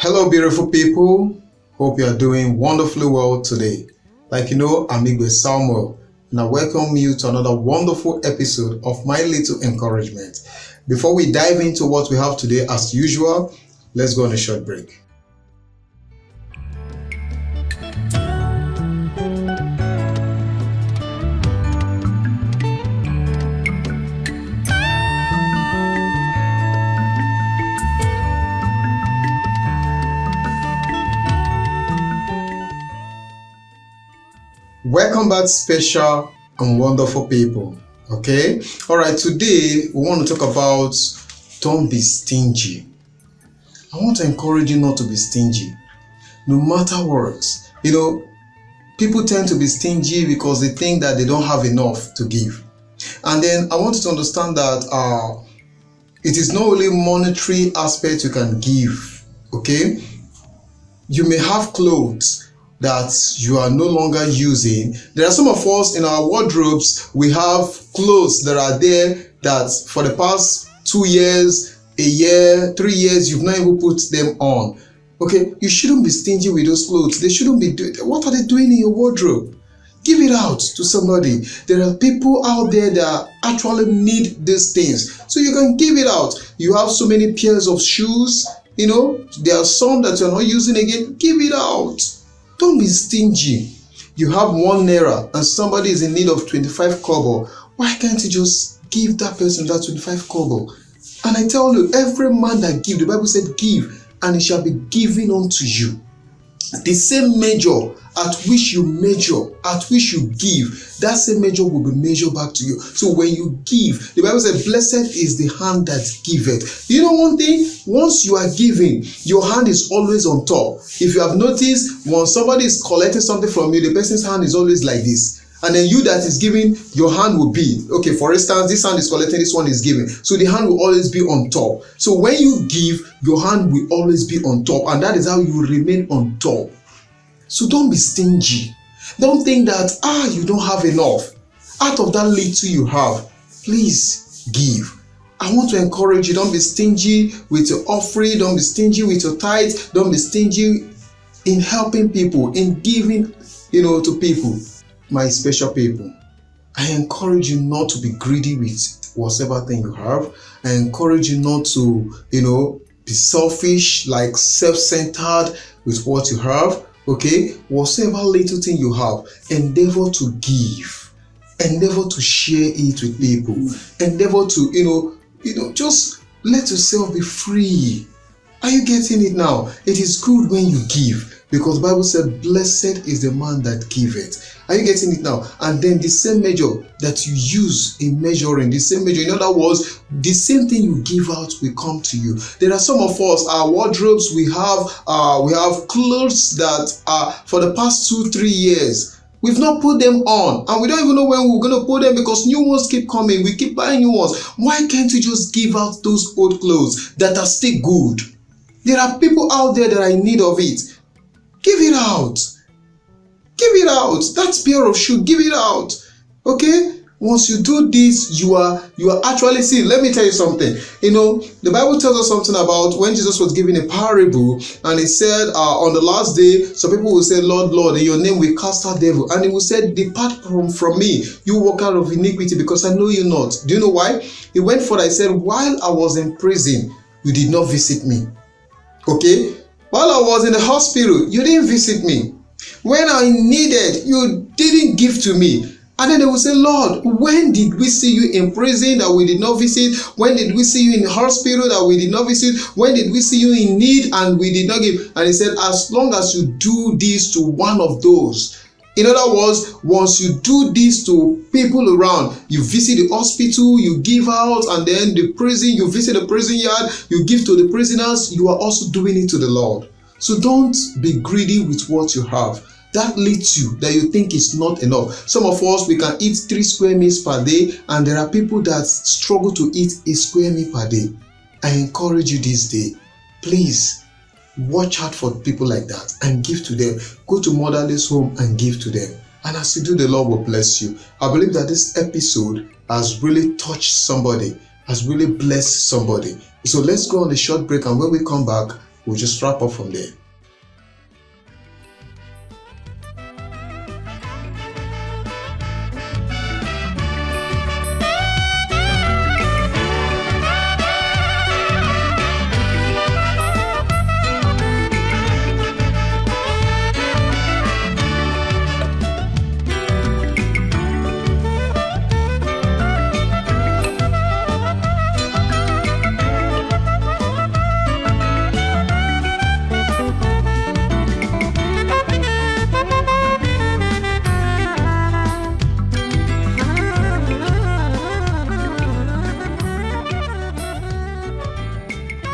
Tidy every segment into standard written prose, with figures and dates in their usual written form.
Hello, beautiful people. Hope you are doing wonderfully well today. I'm Igwe Samuel, and I welcome you to another wonderful episode of My Little Encouragement. Before we dive into what we have today, as usual, let's go on a short break. Welcome back, special and wonderful people. Okay, all right, today we want to talk about don't be stingy. I want to encourage you not to be stingy no matter what. People tend to be stingy because they think that they don't have enough to give. And then I want you to understand that it is not only monetary aspect you can give. Okay, you may have clothes that you are no longer using. There are some of us in our wardrobes, we have clothes that are there that for the past 2 years, a year, 3 years, you've not even put them on. Okay, you shouldn't be stingy with those clothes. They shouldn't be what are they doing in your wardrobe? Give it out to somebody. There are people out there that actually need these things, so you can give it out. You have so many pairs of shoes, there are some that you're not using again. Give it out. Don't be stingy. You have 1 naira and somebody is in need of 25 kobo. Why can't you just give that person that 25 kobo? And I tell you, every man that gives, the Bible said, give, and it shall be given unto you. The same measure at which you measure, at which you give, that same measure will be measured back to you. So when you give, the Bible says, blessed is the hand that giveth. You know one thing? Once you are giving, your hand is always on top. If you have noticed, when somebody is collecting something from you, the person's hand is always like this. And then you that is giving, your hand will be, okay, for instance, this hand is collecting, this one is giving. So the hand will always be on top. So when you give, your hand will always be on top. And that is how you remain on top. So don't be stingy. Don't think that, you don't have enough. Out of that little you have, please give. I want to encourage you, don't be stingy with your offering. Don't be stingy with your tithe. Don't be stingy in helping people, in giving, to people. My special people, I encourage you not to be greedy with whatever thing you have. I encourage you not to, be selfish, like self-centered with what you have. Okay, whatever little thing you have, endeavor to give, endeavor to share it with people, endeavor to, just let yourself be free. Are you getting it now? It is good when you give, because the Bible said, blessed is the man that giveth. Are you getting it now? And then the same measure that you use in measuring, the same measure, in other words, the same thing you give out will come to you. There are some of us, our wardrobes, we have clothes that are for the past 2-3 years. We've not put them on, and we don't even know when we're going to put them because new ones keep coming. We keep buying new ones. Why can't you just give out those old clothes that are still good? There are people out there that are in need of it. Give it out. Give it out. That pair of shoes, give it out. Okay? Once you do this, you are actually seeing. Let me tell you something. The Bible tells us something about when Jesus was giving a parable, and he said, on the last day, some people will say, Lord, Lord, in your name we cast out devil. And he will say, depart from me, you worker of iniquity, because I know you not. Do you know why? He went further. He said, while I was in prison, you did not visit me. Okay? While I was in the hospital, you didn't visit me. When I needed, you didn't give to me. And then they will say, Lord, when did we see you in prison that we did not visit? When did we see you in the hospital that we did not visit? When did we see you in need and we did not give? And he said, as long as you do this to one of those. In other words, once you do this to people around, you visit the hospital, you give out, and then the prison, you visit the prison yard, you give to the prisoners, you are also doing it to the Lord. So don't be greedy with what you have. That little that you think is not enough. Some of us, we can eat 3 square meals per day, and there are people that struggle to eat a square meal per day. I encourage you this day, please watch out for people like that and give to them. Go to motherless home and give to them. And as you do, the Lord will bless you. I believe that this episode has really touched somebody, has really blessed somebody. So let's go on a short break, and when we come back, we'll just wrap up from there.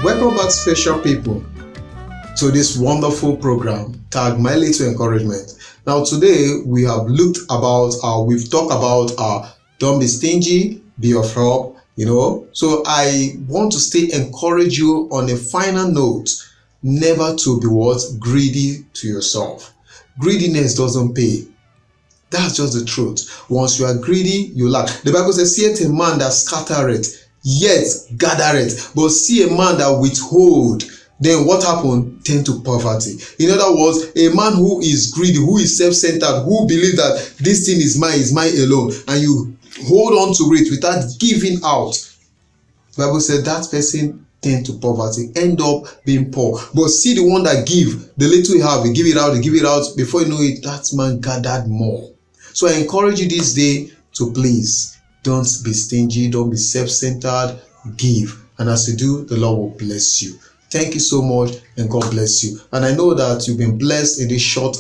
Welcome back, special people, to this wonderful program tagged My Little Encouragement. Now today we've talked about don't be stingy, be of help, So I want to still encourage you on a final note, never to be greedy to yourself. Greediness doesn't pay. That's just the truth. Once you are greedy, you lack. The Bible says, "See a man that scattereth, yet gathereth, but see a man that withhold, then what happened? Tend to poverty." In other words, a man who is greedy, who is self-centered, who believes that this thing is mine alone, and you hold on to it without giving out, the Bible said that person tend to poverty, end up being poor. But see the one that give, the little you have, you give it out, before you know it, that man gathered more. So I encourage you this day to please don't be stingy, don't be self-centered, give. And as you do, the Lord will bless you. Thank you so much, and God bless you. And I know that you've been blessed in this short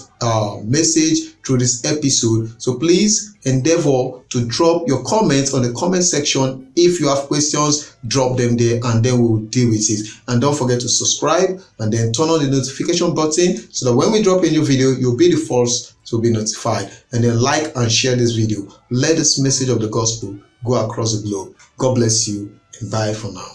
message through this episode. So please endeavor to drop your comments on the comment section. If you have questions, drop them there and then we'll deal with it. And don't forget to subscribe and then turn on the notification button so that when we drop a new video, you'll be the first to be notified. And then like and share this video. Let this message of the gospel go across the globe. God bless you, and bye for now.